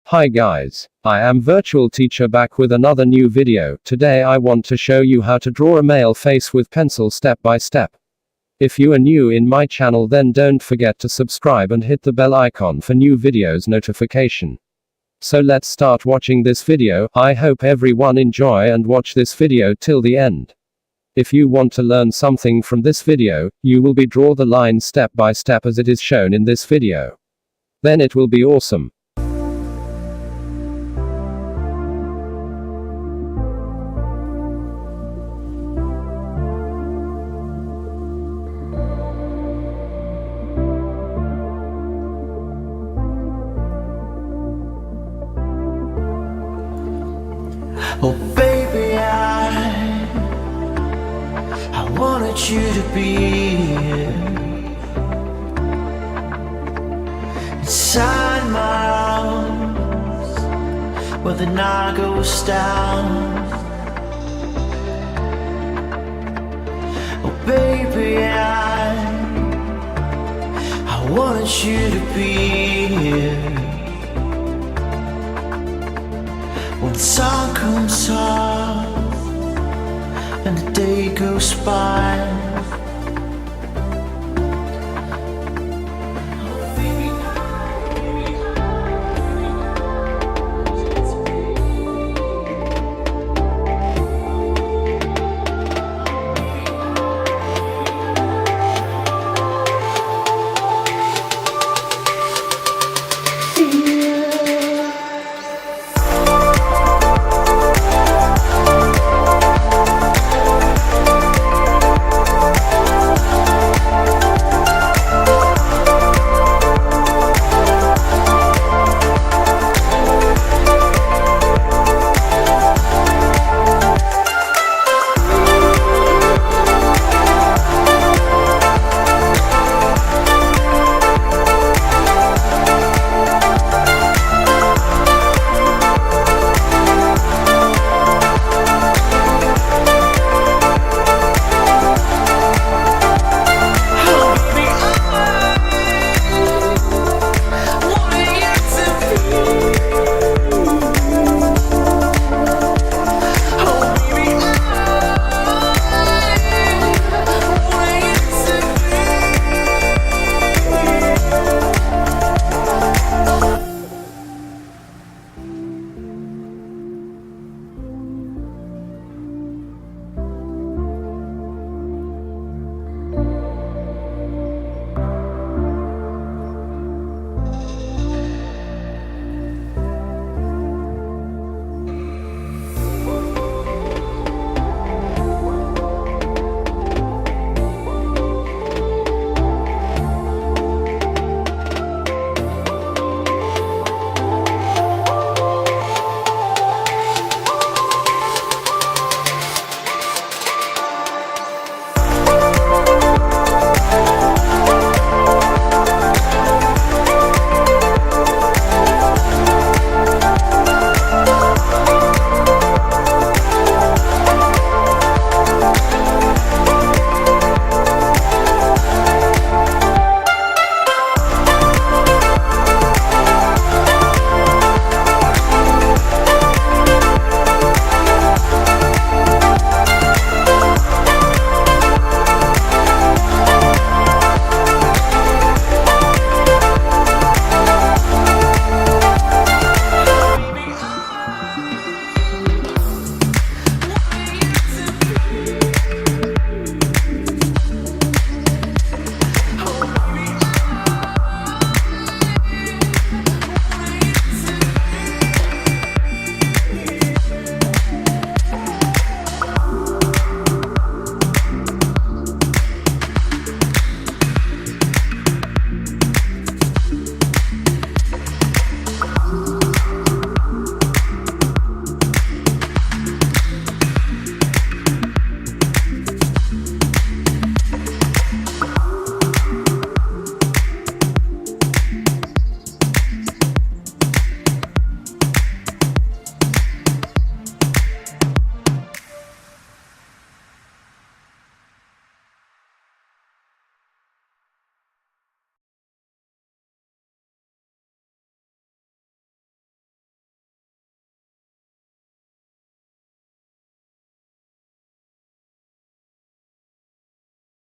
Hi guys, I am Virtual Teacher back with another new video. Today I want to show you how to draw a male face with pencil step by step. If you are new in my channel, then don't forget to subscribe and hit the bell icon for new videos notification. So let's start watching this video. I hope everyone enjoy and watch this video till the end. If you want to learn something from this video, you will be draw the line step by step as it is shown in this video. Then it will be awesome. Oh baby, I wanted you to be here inside my arms where the night goes down. Oh baby, I wanted you to be here when the sun comes up and the day goes by.